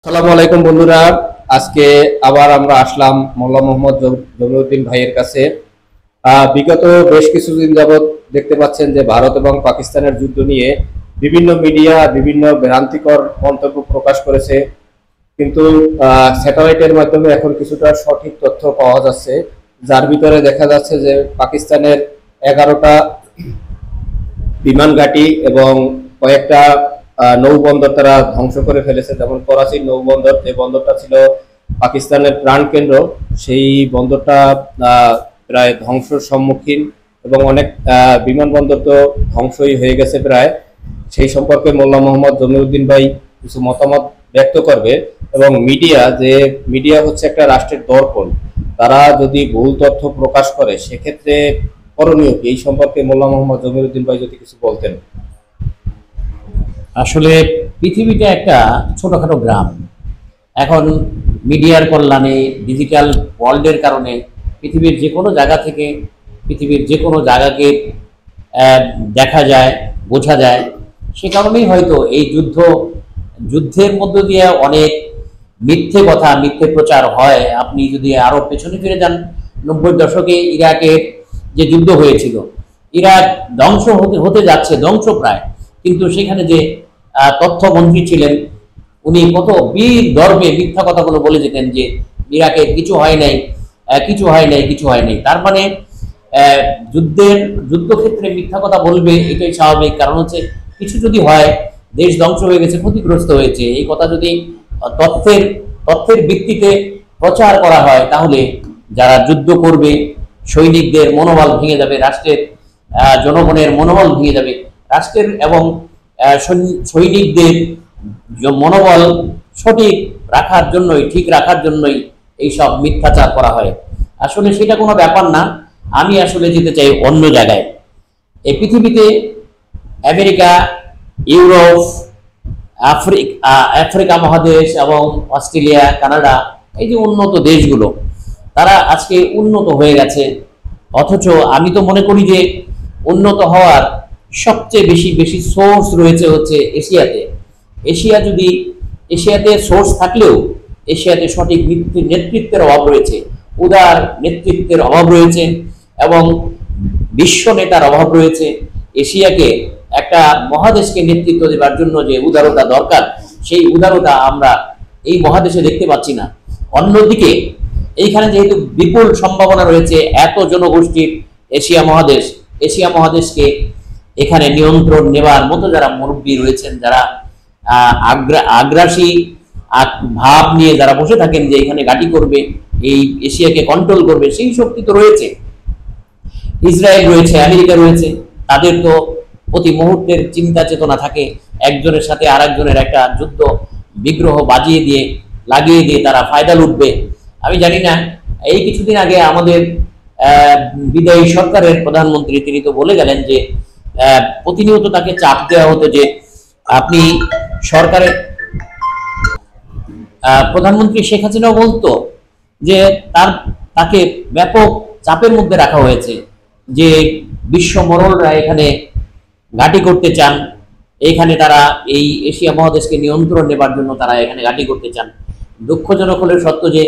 আসসালামু আলাইকুম বন্ধুরা। আজকে আবার আমরা আসলাম মোল্লা মোহাম্মদ জমিউদ্দিন ভাইয়ের কাছে। বিগত বেশ কিছুদিন যাবৎ দেখতে পাচ্ছেন যে ভারত এবং পাকিস্তানের যুদ্ধ নিয়ে বিভিন্ন মিডিয়া বিভিন্ন ভ্রান্তিকর মন্তব্য প্রকাশ করেছে, কিন্তু স্যাটেলাইটের মাধ্যমে এখন কিছুটা সঠিক তথ্য পাওয়া যাচ্ছে, যার ভিতরে দেখা যাচ্ছে যে পাকিস্তানের 11টা বিমান ঘাঁটি এবং কয়েকটা নৌবন্দর তারা ধ্বংস করে ফেলেছে। যেমন করাচি নৌবন্দর, যে বন্দরটা ছিল পাকিস্তানের প্রাণকেন্দ্র, সেই বন্দরটা প্রায় ধ্বংসের সম্মুখীন এবং অনেক বিমানবন্দর তো ধ্বংসই হয়ে গেছে প্রায়। সেই সম্পর্কে মোল্লা মোহাম্মদ জমিউদ্দিন ভাই কিছু মতামত ব্যক্ত করবে। এবং মিডিয়া হচ্ছে একটা রাষ্ট্রের দর্পণ, তারা যদি ভুল তথ্য প্রকাশ করে সেক্ষেত্রে করণীয় কি, এই সম্পর্কে মোল্লা মোহাম্মদ জমিউদ্দিন ভাই যদি কিছু বলতেন। আসলে পৃথিবীটা একটা ছোটখাটো গ্রাম। এখন মিডিয়ার কল্যাণে, ডিজিটাল ওয়ার্ল্ডের কারণে পৃথিবীর যে কোনো জায়গা থেকে পৃথিবীর যে কোনো জায়গাকে দেখা যায়, বোঝা যায়। সে কারণেই হয়তো এই যুদ্ধের মধ্য দিয়ে অনেক মিথ্যে কথা, মিথ্যে প্রচার হয়। আপনি যদি আরো পেছনে ফিরে যান, 90-এর দশকে ইরাকের যে যুদ্ধ হয়েছিল, ইরাক ধ্বংস হতে যাচ্ছে, ধ্বংস প্রায়, কিন্তু সেখানে যে তথ্যমন্ত্রী ছিলেন, উনি কত বীর গর্বে মিথ্যা কথাগুলো বলে যেতেন যে ইরাকে কিছু হয় নাই, কিছু হয় নাই, কিছু হয় নাই। তার মানে যুদ্ধক্ষেত্রে মিথ্যা কথা বলবে, এটাই স্বাভাবিক। কারণ হচ্ছে কিছু যদি হয়, দেশ ধ্বংস হয়ে গেছে, ক্ষতিগ্রস্ত হয়েছে, এই কথা যদি তথ্যের ভিত্তিতে প্রচার করা হয়, তাহলে যারা যুদ্ধ করবে সৈনিকদের মনোবল ভেঙে যাবে, রাষ্ট্রের জনগণের মনোবল ভেঙে যাবে। রাষ্ট্রের এবং সৈনিকদের মনোবল সঠিক রাখার জন্যই, ঠিক রাখার জন্যই এইসব মিথ্যাচার করা হয়। আসলে সেটা কোনো ব্যাপার না। আমি আসলে যেতে চাই অন্য জায়গায়। এই পৃথিবীতে আমেরিকা, ইউরোপ, আফ্রিকা মহাদেশ এবং অস্ট্রেলিয়া, কানাডা, এই যে উন্নত দেশগুলো, তারা আজকে উন্নত হয়ে গেছে। অথচ আমি তো মনে করি যে উন্নত হওয়ার সবচেয়ে বেশি সোর্স রয়েছে হচ্ছে এশিয়াতে। এশিয়াতে সোর্স থাকলেও এশিয়াতে সঠিক নেতৃত্বের অভাব রয়েছে, উদার নেতৃত্বের অভাব রয়েছে এবং বিশ্ব নেতার অভাব রয়েছে। এশিয়াকে একটা মহাদেশকে নেতৃত্ব দেওয়ার জন্য যে উদারতা দরকার, সেই উদারতা আমরা এই মহাদেশে দেখতে পাচ্ছি না। অন্যদিকে এইখানে যেহেতু বিপুল সম্ভাবনা রয়েছে এত জনগোষ্ঠীর এশিয়া মহাদেশকে এখানে নিয়ন্ত্রণ নেবার মতো যারা মুরব্বী রয়েছেন, যারা আগ্রাসী ভাব নিয়ে যারা বসে থাকেন যে এখানে ঘাঁটি করবে, এই এশিয়াকে কন্ট্রোল করবে, সেই শক্তি তো রয়েছে। ইসরায়েল রয়েছে, আমেরিকা রয়েছে, তাদের তো প্রতি মুহূর্তের চিন্তা চেতনা থাকে একজনের সাথে আর একজনের একটা যুদ্ধ বিগ্রহ লাগিয়ে দিয়ে তারা ফায়দা লুটবে। আমি জানি না, এই কিছুদিন আগে আমাদের বিদায়ী সরকারের প্রধানমন্ত্রী তিনি তো বলে গেলেন যে প্রতিনিয়ত তাকে চাপ দেওয়া হতো যে আপনি সরকারের, প্রধানমন্ত্রী শেখ হাসিনাও বলতো যে তাকে ব্যাপক চাপের মধ্যে রাখা হয়েছে যে বিশ্ব মোড়লরা এখানে ঘাঁটি করতে চান, এইখানে তারা এই এশিয়া মহাদেশকে নিয়ন্ত্রণ নেবার জন্য তারা এখানে ঘাঁটি করতে চান। দুঃখজনক হলে সত্য যে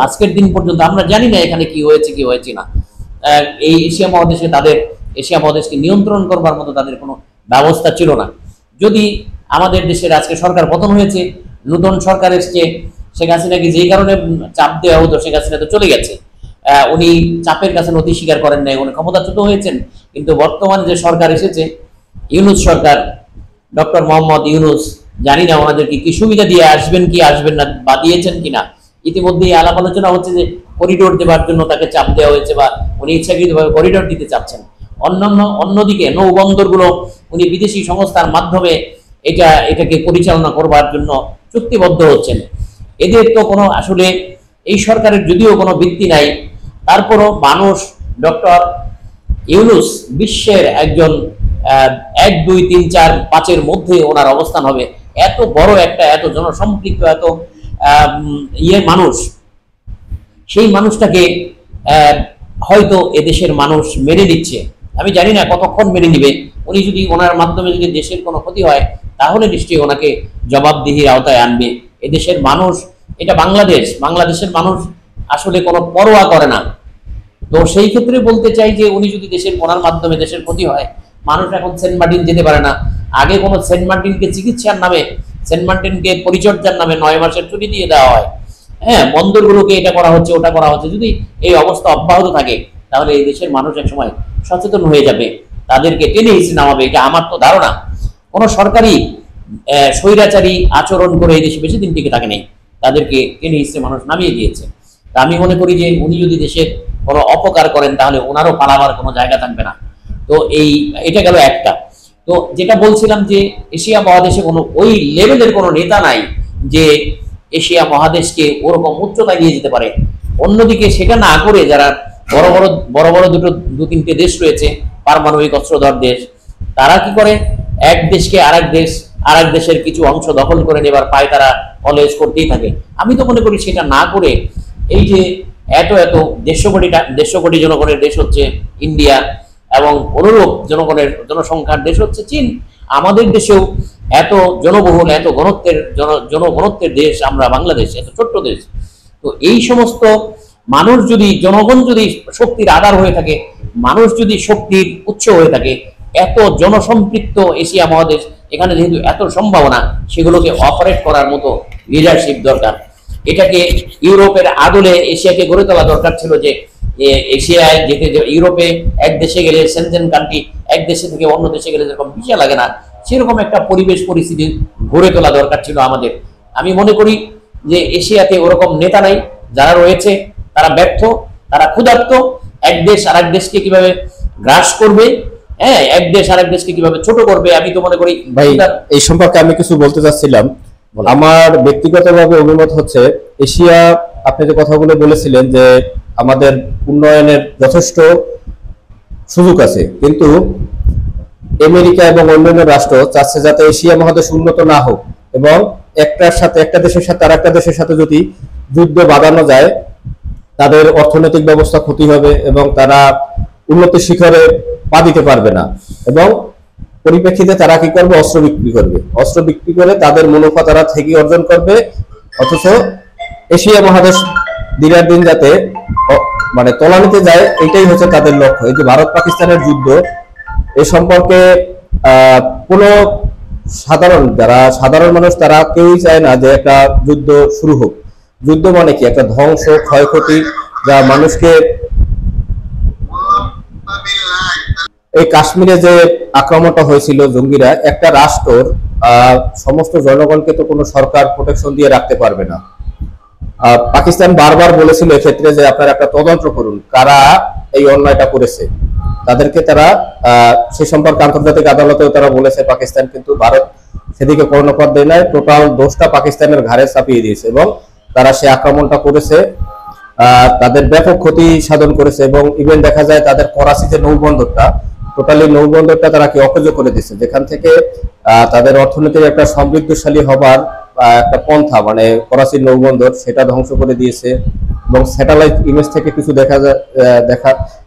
আজকের দিন পর্যন্ত আমরা জানি না এখানে কি হয়েছে না। এই এশিয়া মহাদেশকে নিয়ন্ত্রণ করবার মতো তাদের কোনো ব্যবস্থা ছিল না। যদি আমাদের দেশের আজকে সরকার পতন হয়েছে, নতুন সরকার এসছে, শেখ হাসিনাকে যেই কারণে চাপ দেওয়া হতো, শেখ হাসিনা তো চলে গেছে, উনি চাপের কাছে নথি স্বীকার করেন নাই, উনি ক্ষমতাচ্যুত হয়েছেন। কিন্তু বর্তমানে যে সরকার এসেছে, ইউনূস সরকার, ডক্টর মোহাম্মদ ইউনূস, জানি না ওনাদেরকে কি সুবিধা দিয়ে আসবেন কি আসবেন না, বা দিয়েছেন কিনা। ইতিমধ্যেই আলাপ আলোচনা হচ্ছে যে করিডোর দেওয়ার জন্য তাকে চাপ দেওয়া হয়েছে, বা উনি ইচ্ছাকৃতভাবে করিডোর দিতে চাচ্ছেন। অন্যদিকে নৌবন্দরগুলো উনি বিদেশি সংস্থার মাধ্যমে এটাকে পরিচালনা করবার জন্য চুক্তিবদ্ধ হচ্ছেন। এদের তো কোনো আসলে এই সরকারের যদিও কোনো ভিত্তি নাই, তারপরও মানুষ ডক্টর ইউনূস বিশ্বের একজন 1, 2, 3, 4, 5-এর মধ্যে ওনার অবস্থান হবে। এত বড় একটা, এত জনসম্পৃক্ত, এত মানুষ, সেই মানুষটাকে হয়তো এদেশের মানুষ মেনে নিচ্ছে। আমি জানি না কতক্ষণ মেনে নিবে। উনি যদি ওনার মাধ্যমে যদি দেশের কোনো ক্ষতি হয়, তাহলে নিশ্চয়ই ওনাকে জবাবদিহির আওতায় আনবে। এদেশের মানুষ, এটা বাংলাদেশের মানুষ আসলে কোনো পরোয়া করে না। তো সেই ক্ষেত্রে বলতে চাই যে উনি যদি দেশের ওনার মাধ্যমে দেশের ক্ষতি হয়, মানুষ এখন সেন্ট মার্টিন যেতে পারে না। আগে কোনো সেন্ট মার্টিনকে চিকিৎসার নামে, সেন্ট মার্টিনকে পরিচর্যার নামে 9 মাসের ছুটি দিয়ে দেওয়া হয়। হ্যাঁ, বন্দরগুলোকে এটা করা হচ্ছে, ওটা করা হচ্ছে। যদি এই অবস্থা অব্যাহত থাকে তাহলে এই দেশের মানুষ এক সময় সচেতন হয়ে যাবে, তাদেরকে টেনে হিসেবে নামাবে। এটা আমার তো ধারণা। কোনো সরকারি স্বৈরাচারী আচরণ করে এই দেশে বেশি দিন টিকে থাকে নেই, তাদেরকে টেনে হিসেবে মানুষ নামিয়ে দিয়েছে। তা আমি মনে করি যে উনি যদি দেশের কোনো অপকার করেন তাহলে ওনারও পালাবার কোনো জায়গা থাকবে না। তো এটা গেল একটা। তো যেটা বলছিলাম যে এশিয়া মহাদেশে কোনো ওই লেভেলের কোনো নেতা নাই যে এশিয়া মহাদেশকে ওরকম উচ্চতায় নিয়ে যেতে পারে। অন্যদিকে সেটা না করে যারা বড় বড় দু তিনটে দেশ রয়েছে, পারমাণবিক অস্ত্রধর দেশ, তারা কি করে, এক দেশকে আরেক দেশের কিছু অংশ দখল করে নেবার পায় তারা অলওয়েজ করতেই থাকে। আমি তো মনে করি সেটা না করে এই যে এত 150 কোটি জনগণের দেশ হচ্ছে ইন্ডিয়া, এবং অনুরূপ জনসংখ্যার দেশ হচ্ছে চীন, আমাদের দেশেও এত জনবহুল, এত জনঘনত্বের দেশ আমরা বাংলাদেশ, এত ছোট্ট দেশ। তো এই সমস্ত মানুষ যদি, জনগণ যদি শক্তির আধার হয়ে থাকে, মানুষ যদি শক্তির উৎস হয়ে থাকে, এত জনসম্পৃক্ত এশিয়া মহাদেশ, এখানে যেহেতু এত সম্ভাবনা, সেগুলোকে অপারেট করার মতো লিডারশিপ দরকার। এটাকে ইউরোপের আদলে এশিয়াকে গড়ে তোলা দরকার ছিল, যে এশিয়ায় ইউরোপে এক দেশে গেলে, সেনজেন কান্ট্রি, এক দেশে থেকে অন্য দেশে গেলে যেরকম ভিসা লাগে না, সেরকম একটা পরিবেশ পরিস্থিতি গড়ে তোলা দরকার ছিল আমাদের। আমি মনে করি যে এশিয়াতে ওরকম নেতা নাই, যারা রয়েছে তারা ব্যর্থ, তারা ক্ষুধার্ত। এক দেশ আরেক দেশকে কিভাবে গ্রাস করবে, হ্যাঁ, এক দেশ আরেক দেশকে কিভাবে ছোট করবে, আমি তো মনে করি। ভাই, এই সম্পর্কে আমি কিছু বলতে চাচ্ছিলাম। আমার ব্যক্তিগতভাবে অভিমত হচ্ছে, এশিয়া, আপনি যে কথাগুলো বলেছিলেন যে আমাদের উন্নয়নের যথেষ্ট সুযোগ আছে, কিন্তু আমেরিকা এবং অন্যান্য রাষ্ট্র চাচ্ছে যাতে এশিয়া মহাদেশ উন্নত না হোক, এবং একটা দেশের সাথে আরেকটা দেশের সাথে যদি যুদ্ধ বাঁধানো যায়, তাদের অর্থনৈতিক ব্যবস্থা ক্ষতি হবে এবং তারা উন্নতির শিখরে পা দিতে পারবে না। এবং পরিপ্রেক্ষিতে তারা কি করবে, অস্ত্র বিক্রি করে তাদের মুনাফা তারা ঠিকই অর্জন করবে। অথচ এশিয়া মহাদেশ দিনের দিন যাতে মানে তলানিতে যায়, এটাই হচ্ছে তাদের লক্ষ্য। এই যে ভারত পাকিস্তানের যুদ্ধ, এ সম্পর্কে কোনো সাধারণ মানুষ তারা কেউই চায় না যে একটা যুদ্ধ শুরু হোক। যুদ্ধ মানে কি, একটা ধ্বংস, ক্ষয়ক্ষতি, যা মানুষকে, এই কাশ্মীরে যে আক্রমণটা হয়েছিল জঙ্গিরা, একটা রাষ্ট্রর সমস্ত জনগণকে তো কোনো সরকার প্রোটেকশন দিয়ে রাখতে পারবে না। পাকিস্তান বারবার বলেছিল এক্ষেত্রে যে আপনারা একটা তদন্ত করুন, কারা এই অন্যায়টা করেছে, তাদেরকে তারা সে সম্পর্কে আন্তর্জাতিক আদালতেও তারা বলেছে পাকিস্তান, কিন্তু ভারত সেদিকে কর্ণপাত দেয় নাই, টোটাল দোষটা পাকিস্তানের ঘাড়ে চাপিয়ে দিয়েছে এবং তারা সে আক্রমণটা করেছে, তাদের ব্যাপক ক্ষতি সাধন করেছে। এবং ইভেন দেখা যায় তাদের করাচি যে নৌবন্দরটা, টোটালি নৌবন্দরটা তারা কি অকেজো করে দিচ্ছে, যেখান থেকে তাদের অর্থনীতির একটা সমৃদ্ধশালী হবার একটা পন্থা, মানে করাচির নৌবন্দর, সেটা ধ্বংস করে দিয়েছে। এবং স্যাটেলাইট ইমেজ থেকে কিছু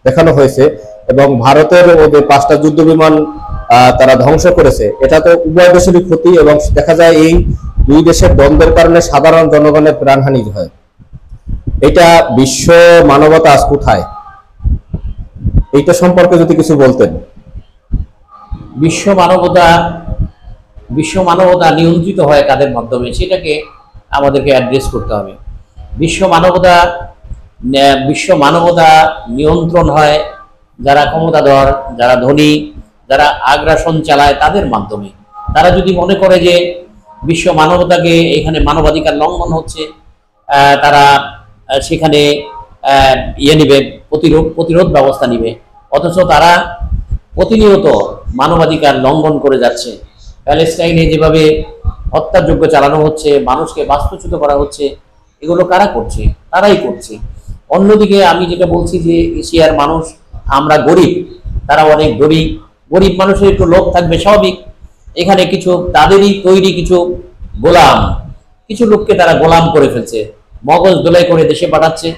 দেখানো হয়েছে। এবং ভারতের ওদের 5টা যুদ্ধ বিমান তারা ধ্বংস করেছে। এটা তো উভয় দেশেরই ক্ষতি, এবং দেখা যায় এই দুই দেশের দ্বন্দ্বের কারণে সাধারণ জনগণের প্রাণহানি হয়। এটা বিশ্ব মানবতা আজ কোথায়, এইটা সম্পর্কে যদি কিছু বলতেন। বিশ্ব মানবতা নিয়ন্ত্রিত হয় কাদের মাধ্যমে, সেটাকে আমাদেরকে অ্যাড্রেস করতে হবে। বিশ্ব মানবতা নিয়ন্ত্রণ হয় যারা ক্ষমতাধর, যারা ধনী, যারা আগ্রাসন চালায়, তাদের মাধ্যমে। তারা যদি মনে করে যে বিশ্ব মানবতাকে, এখানে মানবাধিকার লঙ্ঘন হচ্ছে, তারা সেখানে নিবে, প্রতিরোধ ব্যবস্থা নিবে। অথচ তারা প্রতিনিয়ত মানবাধিকার লঙ্ঘন করে যাচ্ছে। প্যালেস্টাইনে যেভাবে হত্যাযজ্ঞ চালানো হচ্ছে, মানুষকে বাস্তুচ্যুত করা হচ্ছে, এগুলো কারা করছে? তারাই করছে। অন্যদিকে আমি যেটা বলছি যে এশিয়ার মানুষ, আমরা গরিব, তারা অনেক গরিব মানুষের একটু লোভ থাকবে স্বাভাবিক। এখানে কিছু তাদেরই তৈরি কিছু লোককে তারা গোলাম করে ফেলছে, মগজ দোলাই করে দেশে পাঠাচ্ছে,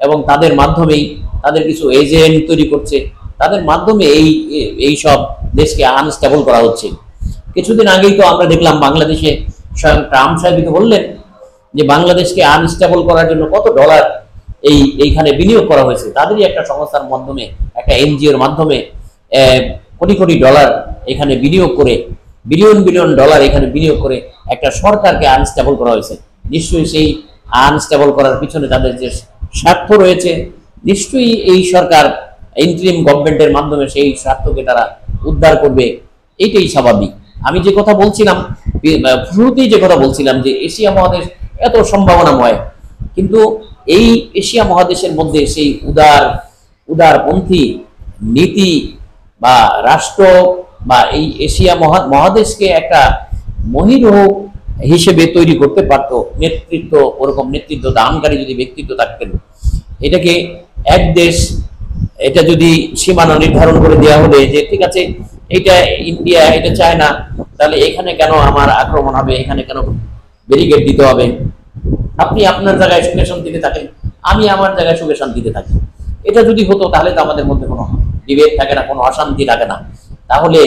এবং তাদের মাধ্যমেই তাদের কিছু এজেন্ট তৈরি করছে, তাদের মাধ্যমে এই সব দেশকে আনস্টেবল করা হচ্ছে। কিছুদিন আগেই তো আমরা দেখলাম বাংলাদেশে স্বয়ং ট্রাম্প সাহেব তো বললেন যে বাংলাদেশকে আনস্টেবল করার জন্য কত ডলার এইখানে বিনিয়োগ করা হয়েছে। তাদেরই একটা সংস্থার মাধ্যমে, একটা এনজিওর মাধ্যমে কোটি কোটি ডলার এখানে বিনিয়োগ করে, বিলিয়ন বিলিয়ন ডলার এখানে বিনিয়োগ করে একটা সরকারকে আনস্টেবল করা হয়েছে। নিশ্চয়ই সেই আনস্টেবল করার পিছনে তাদের যে স্বার্থ রয়েছে, নিশ্চয়ই এই সরকার ইন্টারিম গভর্নমেন্টের মাধ্যমে সেই স্বার্থকে তারা উদ্ধার করবে, এইটাই স্বাভাবিক। আমি যে কথা বলছিলাম, শুরুতেই যে কথা বলছিলাম যে এশিয়া মহাদেশ এত সম্ভাবনাময়, কিন্তু এই এশিয়া মহাদেশের মধ্যে সেই উদারপন্থী নীতি বা রাষ্ট্র বা এই এশিয়া মহাদেশকে একটা মহিরুহ হিসেবে তৈরি করতে পারতো নেতৃত্ব, ওরকম নেতৃত্ব দানকারী যদি ব্যক্তিত্ব থাকতেন। এটাকে এক দেশ, এটা যদি সীমানা নির্ধারণ করে দেওয়া হবে যে ঠিক আছে এটা ইন্ডিয়া, এটা চায়না, তাহলে এখানে কেন আমার আক্রমণ হবে, এখানে কেন ব্যারিকেড দিতে হবে, আপনি আপনার জায়গায় সুখে শান্তিতে থাকেন, আমি আমার জায়গায় সুখে শান্তিতে থাকি, এটা যদি হতো তাহলে তো আমাদের মধ্যে কোনো বিভেদ থাকে না, কোনো অশান্তি থাকে না। তাহলে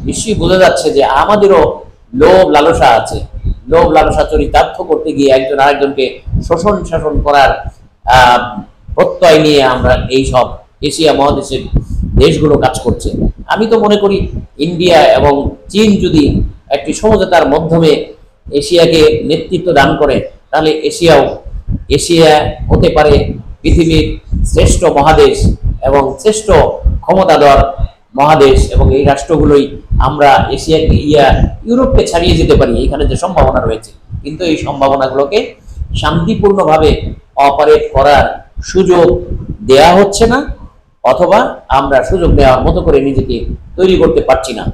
নিশ্চয়ই বোঝা যাচ্ছে যে আমাদেরও লোভ লালসা আছে, লোভ লালসা চরিতার্থ করতে গিয়ে একজন আরেকজনকে শোষণ শাসন করার প্রত্যয় নিয়ে আমরা এই সব এশিয়া মহাদেশের দেশগুলো কাজ করছে। আমি তো মনে করি ইন্ডিয়া এবং চীন যদি একটি সমঝোতার মাধ্যমে এশিয়াকে নেতৃত্ব দান করে, তাহলে এশিয়া হতে পারে পৃথিবীর শ্রেষ্ঠ মহাদেশ এবং শ্রেষ্ঠ ক্ষমতাধর মহাদেশ, এবং এই রাষ্ট্রগুলোই আমরা ইউরোপকে ছাড়িয়ে যেতে পারি, এখানে যে সম্ভাবনা রয়েছে। কিন্তু এই সম্ভাবনাগুলোকে শান্তিপূর্ণভাবে অপারেট করার সুযোগ দেয়া হচ্ছে না, অথবা আমরা সুযোগ নেওয়ার মতো করে নিজেকে তৈরি করতে পারছি না।